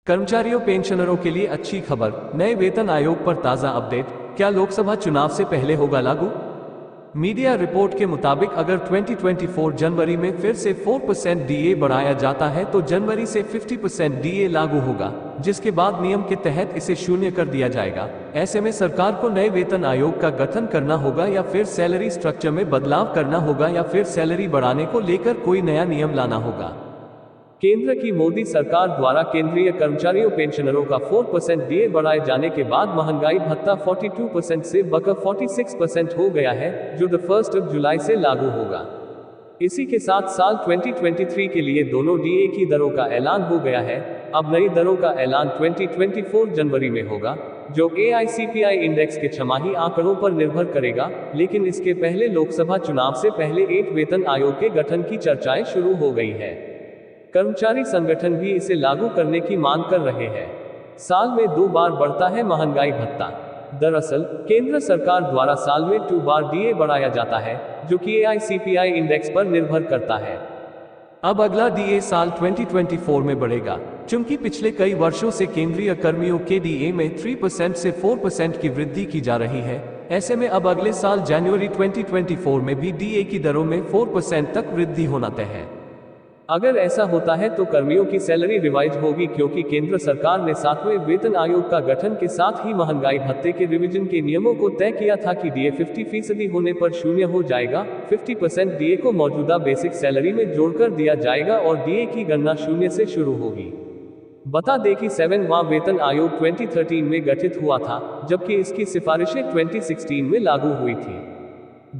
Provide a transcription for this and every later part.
कर्मचारियों पेंशनरों के लिए अच्छी खबर, नए वेतन आयोग पर ताज़ा अपडेट। क्या लोकसभा चुनाव से पहले होगा लागू? मीडिया रिपोर्ट के मुताबिक अगर 2024 जनवरी में फिर से 4% डीए बढ़ाया जाता है तो जनवरी से 50% डीए लागू होगा, जिसके बाद नियम के तहत इसे शून्य कर दिया जाएगा। ऐसे में सरकार को नए वेतन आयोग का गठन करना होगा या फिर सैलरी स्ट्रक्चर में बदलाव करना होगा या फिर सैलरी बढ़ाने को लेकर कोई नया नियम लाना होगा। केंद्र की मोदी सरकार द्वारा केंद्रीय कर्मचारियों पेंशनरों का 4% डीए बढ़ाए जाने के बाद महंगाई भत्ता 42% से बढ़कर 46% हो गया है, जो 1 जुलाई से लागू होगा। इसी के साथ साल 2023 के लिए दोनों डीए की दरों का ऐलान हो गया है। अब नई दरों का ऐलान 2024 जनवरी में होगा, जो AICPI इंडेक्स के छमाही आंकड़ों पर निर्भर करेगा। लेकिन इसके पहले लोकसभा चुनाव से पहले 8 वेतन आयोग के गठन की चर्चाएं शुरू हो गई है। कर्मचारी संगठन भी इसे लागू करने की मांग कर रहे हैं। साल में 2 बार बढ़ता है महंगाई भत्ता। दरअसल केंद्र सरकार द्वारा साल में 2 बार डीए बढ़ाया जाता है, जो कि AICPI इंडेक्स पर निर्भर करता है। अब अगला डीए साल 2024 में बढ़ेगा। चूंकि पिछले कई वर्षों से केंद्रीय कर्मियों के डीए में 3% से 4% की वृद्धि की जा रही है, ऐसे में अब अगले साल जनवरी 2024 में भी डीए की दरों में 4% तक वृद्धि होना तय है। अगर ऐसा होता है तो कर्मियों की सैलरी रिवाइज होगी, क्योंकि केंद्र सरकार ने 7वें वेतन आयोग का गठन के साथ ही महंगाई भत्ते के रिवीजन के नियमों को तय किया था कि डीए 50% होने पर शून्य हो जाएगा। 50% डीए को मौजूदा बेसिक सैलरी में जोड़कर दिया जाएगा और डीए की गणना शून्य से शुरू होगी। बता दें कि 7वां वेतन आयोग 2013 में गठित हुआ था, जबकि इसकी सिफारिशें 2016 में लागू हुई थी।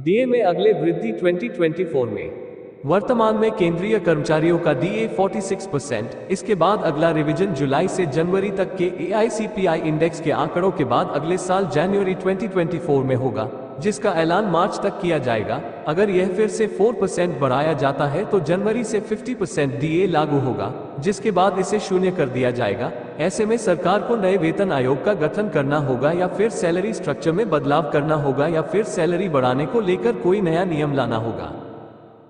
डीए में अगले वृद्धि 2024 में। वर्तमान में केंद्रीय कर्मचारियों का डीए 46%, इसके बाद अगला रिवीजन जुलाई से जनवरी तक के AICPI इंडेक्स के आंकड़ों के बाद अगले साल जनवरी 2024 में होगा, जिसका ऐलान मार्च तक किया जाएगा। अगर यह फिर से 4% बढ़ाया जाता है तो जनवरी से 50% डीए लागू होगा, जिसके बाद इसे शून्य कर दिया जाएगा। ऐसे में सरकार को नए वेतन आयोग का गठन करना होगा या फिर सैलरी स्ट्रक्चर में बदलाव करना होगा या फिर सैलरी बढ़ाने को लेकर कोई नया नियम लाना होगा।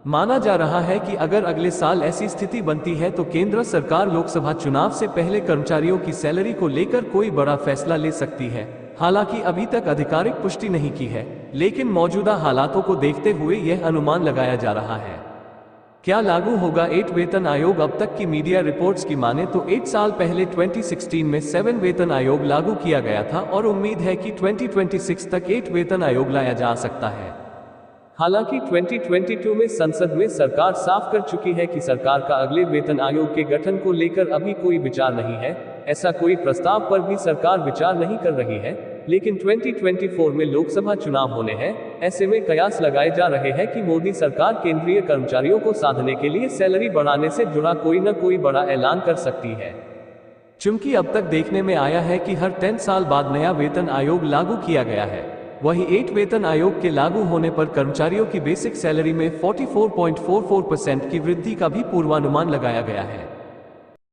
माना जा रहा है कि अगर अगले साल ऐसी स्थिति बनती है तो केंद्र सरकार लोकसभा चुनाव से पहले कर्मचारियों की सैलरी को लेकर कोई बड़ा फैसला ले सकती है। हालांकि अभी तक आधिकारिक पुष्टि नहीं की है, लेकिन मौजूदा हालातों को देखते हुए यह अनुमान लगाया जा रहा है। क्या लागू होगा 8 वेतन आयोग? अब तक की मीडिया रिपोर्ट्स की माने तो 8 साल पहले 2016 में 7 वेतन आयोग लागू किया गया था और उम्मीद है कि 2026 तक 8 वेतन आयोग लाया जा सकता है। हालांकि 2022 में संसद में सरकार साफ कर चुकी है कि सरकार का अगले वेतन आयोग के गठन को लेकर अभी कोई विचार नहीं है। ऐसा कोई प्रस्ताव पर भी सरकार विचार नहीं कर रही है। लेकिन 2024 में लोकसभा चुनाव होने हैं, ऐसे में कयास लगाए जा रहे हैं कि मोदी सरकार केंद्रीय कर्मचारियों को साधने के लिए सैलरी बढ़ाने से जुड़ा कोई न कोई बड़ा ऐलान कर सकती है। चूंकि अब तक देखने में आया है कि हर 10 साल बाद नया वेतन आयोग लागू किया गया है, वही 8 वेतन आयोग के लागू होने पर कर्मचारियों की बेसिक सैलरी में 44.44% की वृद्धि का भी पूर्वानुमान लगाया गया है।